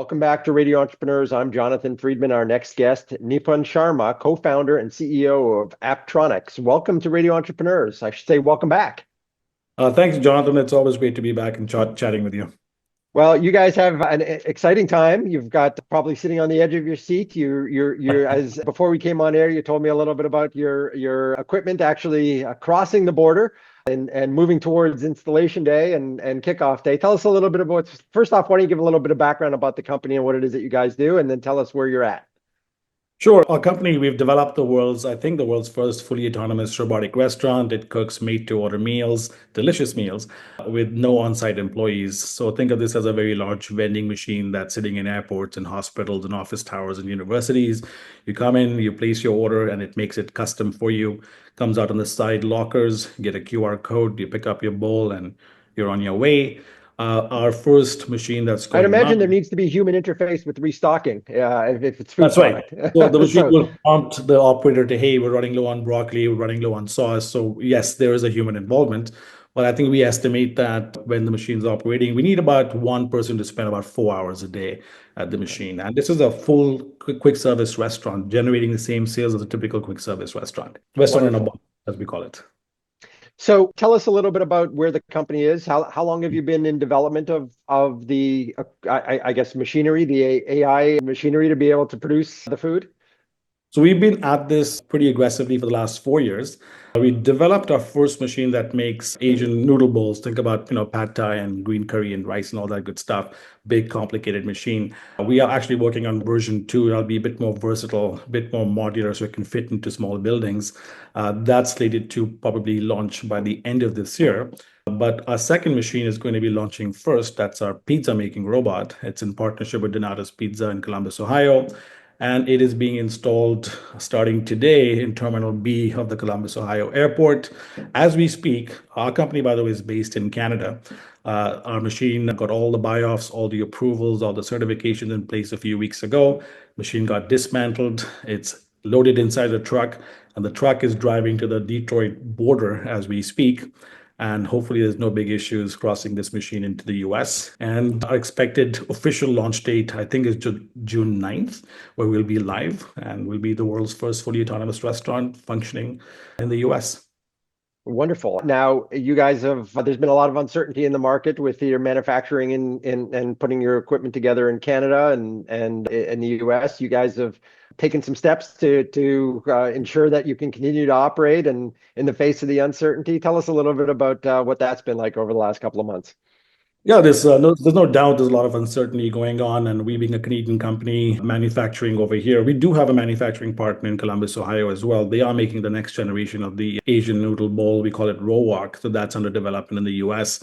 Welcome back to Radio Entrepreneurs. I'm Jonathan Freedman. Our next guest, Nipun Sharma, co-founder and CEO of Appetronix. Welcome to Radio Entrepreneurs. I should say welcome back. Thanks, Jonathan. It's always great to be back and chatting with you. Well, you guys have an exciting time. You've got probably sitting on the edge of your seat. You're as before we came on air, you told me a little bit about your equipment actually crossing the border and moving towards installation day and kickoff day. Tell us a little bit about, first off, why don't you give a little bit of background about the company and what it is that you guys do, and then tell us where you're at. Sure. Our company, we've developed the world's first fully autonomous robotic restaurant. It cooks made-to-order meals, delicious meals, with no on-site employees. So think of this as a very large vending machine that's sitting in airports and hospitals and office towers and universities. You come in, you place your order, and it makes it custom for you. Comes out on the side lockers, get a QR code, you pick up your bowl, and you're on your way. Our first machine that's I'd going imagine live. there needs to be human interface with restocking if it's food That's right. product. So the machine will prompt the operator to, hey, we're running low on broccoli, we're running low on sauce. So yes, there is a human involvement. But I think we estimate that when the machine's operating, we need about one person to spend about 4 hours a day at the machine. And this is a full quick service restaurant generating the same sales as a typical quick service restaurant. Restaurant in a box, as we call it. So tell us a little bit about where the company is. How long have you been in development of the I guess machinery, the AI machinery to be able to produce the food? So we've been at this pretty aggressively for the last 4 years. We developed our first machine that makes Asian noodle bowls. Think about, pad thai and green curry and rice and all that good stuff. Big, complicated machine. We are actually working on version 2. It'll be a bit more versatile, a bit more modular, so it can fit into small buildings. That's slated to probably launch by the end of this year. But our second machine is going to be launching first. That's our pizza making robot. It's in partnership with Donatos Pizza in Columbus, Ohio. And it is being installed starting today in Terminal B of the Columbus, Ohio airport. As we speak, our company, by the way, is based in Canada. Our machine got all the buy-offs, all the approvals, all the certifications in place a few weeks ago. Machine got dismantled. It's loaded inside a truck, and the truck is driving to the Detroit border as we speak. And hopefully there's no big issues crossing this machine into the US. And our expected official launch date, I think, is June 9th, where we'll be live and we'll be the world's first fully autonomous restaurant functioning in the US. Wonderful. Now, you guys there's been a lot of uncertainty in the market with your manufacturing and putting your equipment together in Canada and in the US. You guys have taken some steps to ensure that you can continue to operate and in the face of the uncertainty. Tell us a little bit about what that's been like over the last couple of months. Yeah, there's no doubt there's a lot of uncertainty going on, and we being a Canadian company manufacturing over here, we do have a manufacturing partner in Columbus, Ohio as well. They are making the next generation of the Asian noodle bowl. We call it Rowok, so that's under development in the US.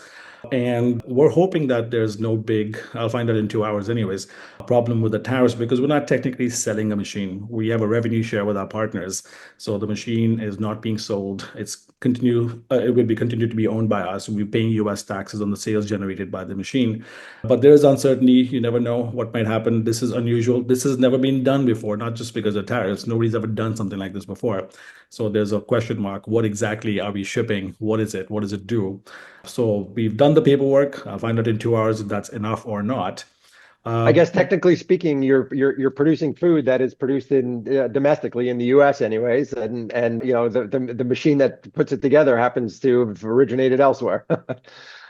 And we're hoping that there's no big, I'll find out in 2 hours anyways, problem with the tariffs because we're not technically selling a machine. We have a revenue share with our partners. So the machine is not being sold. It will be continued to be owned by us. We'll be paying US taxes on the sales generated by the machine. But there is uncertainty. You never know what might happen. This is unusual. This has never been done before, not just because of tariffs. Nobody's ever done something like this before. So there's a question mark. What exactly are we shipping? What is it? What does it do? So we've done the paperwork. I'll find out in 2 hours if that's enough or not. I guess technically speaking, you're producing food that is produced in domestically in the U.S. anyways, and the machine that puts it together happens to have originated elsewhere.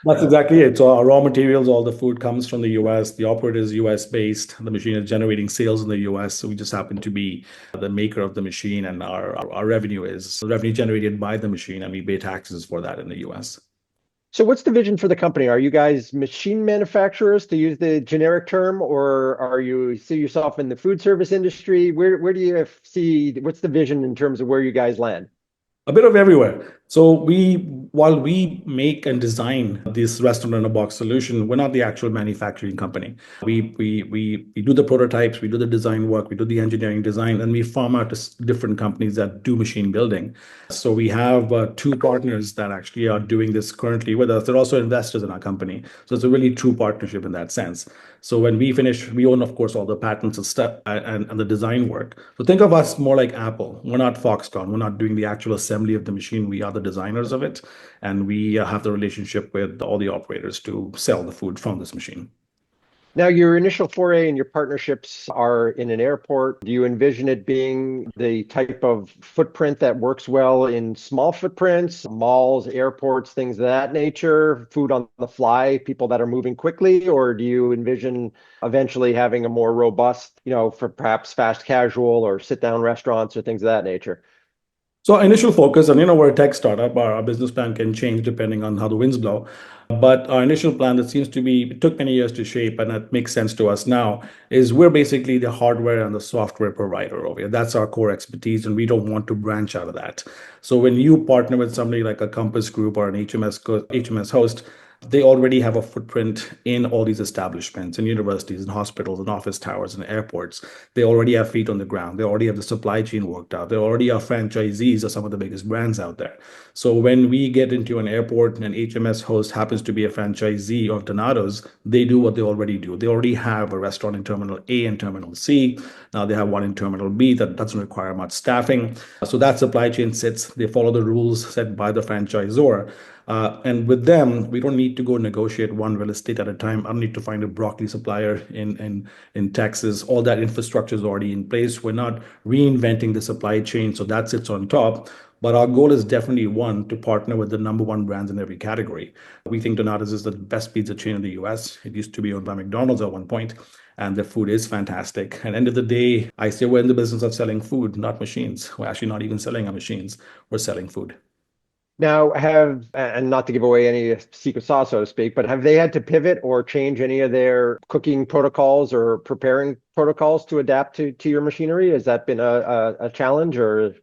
That's exactly it. So our raw materials, all the food comes from the US. The operator is US based. The machine is generating sales in the US. So we just happen to be the maker of the machine, and our revenue is revenue generated by the machine, and we pay taxes for that in the US. So what's the vision for the company? Are you guys machine manufacturers, to use the generic term, or are you see yourself in the food service industry? Where do you see, what's the vision in terms of where you guys land? A bit of everywhere. So while we make and design this restaurant in a box solution, we're not the actual manufacturing company. We do the prototypes, we do the design work, we do the engineering design, and we farm out to different companies that do machine building. So we have 2 partners that actually are doing this currently with us. They're also investors in our company. So it's a really true partnership in that sense. So when we finish, we own, of course, all the patents and stuff and the design work. So think of us more like Apple. We're not Foxconn. We're not doing the actual assembly of the machine. We are the designers of it. And we have the relationship with all the operators to sell the food from this machine. Now, your initial foray and your partnerships are in an airport. Do you envision it being the type of footprint that works well in small footprints, malls, airports, things of that nature, food on the fly, people that are moving quickly? Or do you envision eventually having a more robust, for perhaps fast casual or sit down restaurants or things of that nature? So our initial focus, and we're a tech startup, our business plan can change depending on how the winds blow. But our initial plan that seems to be, it took many years to shape, and that makes sense to us now, is we're basically the hardware and the software provider over here. That's our core expertise, and we don't want to branch out of that. So when you partner with somebody like a Compass Group or an HMS host, they already have a footprint in all these establishments and universities and hospitals and office towers and airports. They already have feet on the ground. They already have the supply chain worked out. They already are franchisees of some of the biggest brands out there. So when we get into an airport and an HMS host happens to be a franchisee of Donato's, they do what they already do. They already have a restaurant in Terminal A and Terminal C. Now they have one in Terminal B that doesn't require much staffing. So that supply chain sits. They follow the rules set by the franchisor. And with them, we don't need to go negotiate one real estate at a time. I don't need to find a broccoli supplier in Texas. All that infrastructure is already in place. We're not reinventing the supply chain, so that sits on top. But our goal is definitely one to partner with the number one brands in every category. We think Donatos is the best pizza chain in the US. It used to be owned by McDonald's at one point, and the food is fantastic. And end of the day, I say we're in the business of selling food, not machines. We're actually not even selling our machines. We're selling food. Now, and not to give away any secret sauce, so to speak, but have they had to pivot or change any of their cooking protocols or preparing protocols to adapt to your machinery? Has that been a challenge or?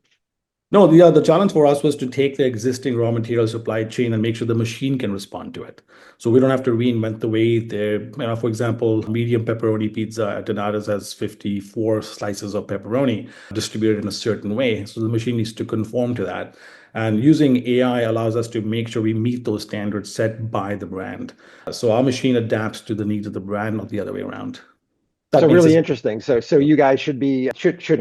No, the challenge for us was to take the existing raw material supply chain and make sure the machine can respond to it. So we don't have to reinvent the way for example, medium pepperoni pizza at Donato's has 54 slices of pepperoni distributed in a certain way. So the machine needs to conform to that. And using AI allows us to make sure we meet those standards set by the brand. So our machine adapts to the needs of the brand, not the other way around. So That makes really us. interesting. So you guys should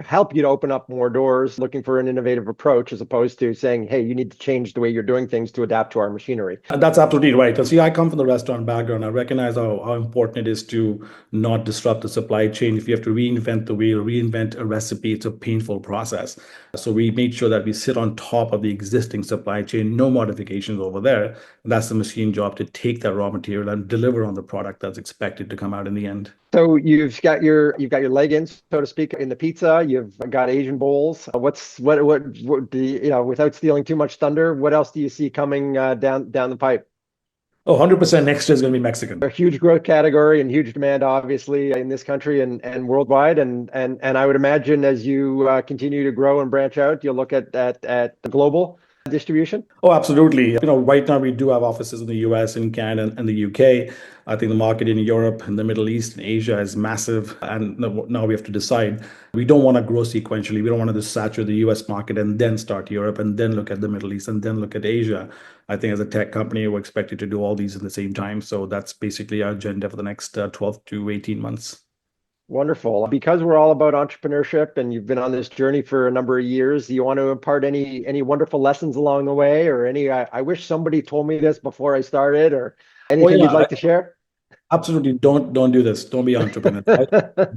help you to open up more doors, looking for an innovative approach as opposed to saying, hey, you need to change the way you're doing things to adapt to our machinery. And that's absolutely right. And see, I come from the restaurant background. I recognize how important it is to not disrupt the supply chain. If you have to reinvent the wheel, reinvent a recipe, it's a painful process. So we made sure that we sit on top of the existing supply chain, no modifications over there. And that's the machine job to take that raw material and deliver on the product that's expected to come out in the end. So you've got your leg in, so to speak, in the pizza. You've got Asian bowls. What do without stealing too much thunder, what else do you see coming down the pipe? Oh, 100% next year is going to be Mexican. A huge growth category and huge demand, obviously, in this country and worldwide. And I would imagine as you continue to grow and branch out, you'll look at global distribution. Oh, absolutely. Right now we do have offices in the US, in Canada, and the UK. I think the market in Europe and the Middle East and Asia is massive. And now we have to decide. We don't want to grow sequentially. We don't want to just saturate the US market and then start Europe and then look at the Middle East and then look at Asia. I think as a tech company, we're expected to do all these at the same time. So that's basically our agenda for the next 12 to 18 months. Wonderful. Because we're all about entrepreneurship and you've been on this journey for a number of years, do you want to impart any wonderful lessons along the way or I wish somebody told me this before I started or Oh, anything you'd yeah. like to share? Absolutely. Don't do this. Don't be an entrepreneur. Right?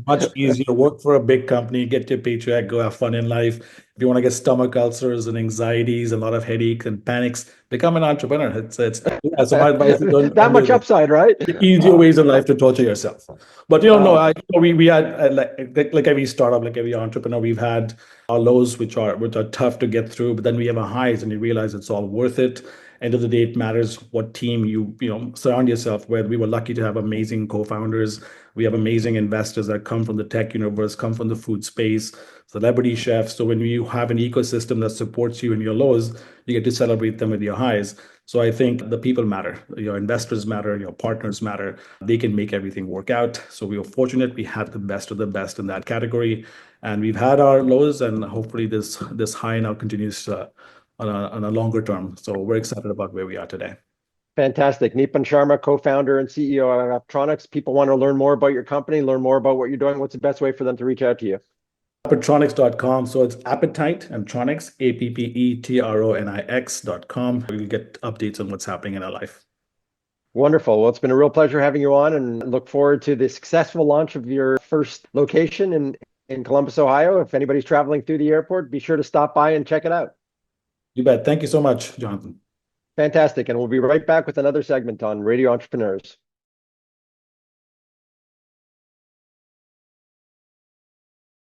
Much easier. Work for a big company, get your paycheck, go have fun in life. If you want to get stomach ulcers and anxieties, a lot of headaches and panics, become an entrepreneur. Yeah, so my advice is That don't do much this. upside, right? Easier ways of life to torture yourself. But no, Uh, we had like every startup, like every entrepreneur, we've had our lows, which are tough to get through, but then we have our highs, and you realize it's all worth it. End of the day, it matters what team you surround yourself with. We were lucky to have amazing co-founders. We have amazing investors that come from the tech universe, come from the food space, celebrity chefs. So when you have an ecosystem that supports you in your lows, you get to celebrate them with your highs. So I think the people matter. Your investors matter. Your partners matter. They can make everything work out. So we were fortunate. We had the best of the best in that category, and we've had our lows, and hopefully this high now continues on a longer term. So we're excited about where we are today. Fantastic. Nipun Sharma, co-founder and CEO of Appetronix. People want to learn more about your company, learn more about what you're doing. What's the best way for them to reach out to you? Appetronix.com. So it's appetite and Tronix, APPETRONIX.com. We'll get updates on what's happening in our life. Wonderful. Well, it's been a real pleasure having you on, and look forward to the successful launch of your first location in Columbus, Ohio. If anybody's traveling through the airport, be sure to stop by and check it out. You bet. Thank you so much, Jonathan. Fantastic. And we'll be right back with another segment on Radio Entrepreneurs.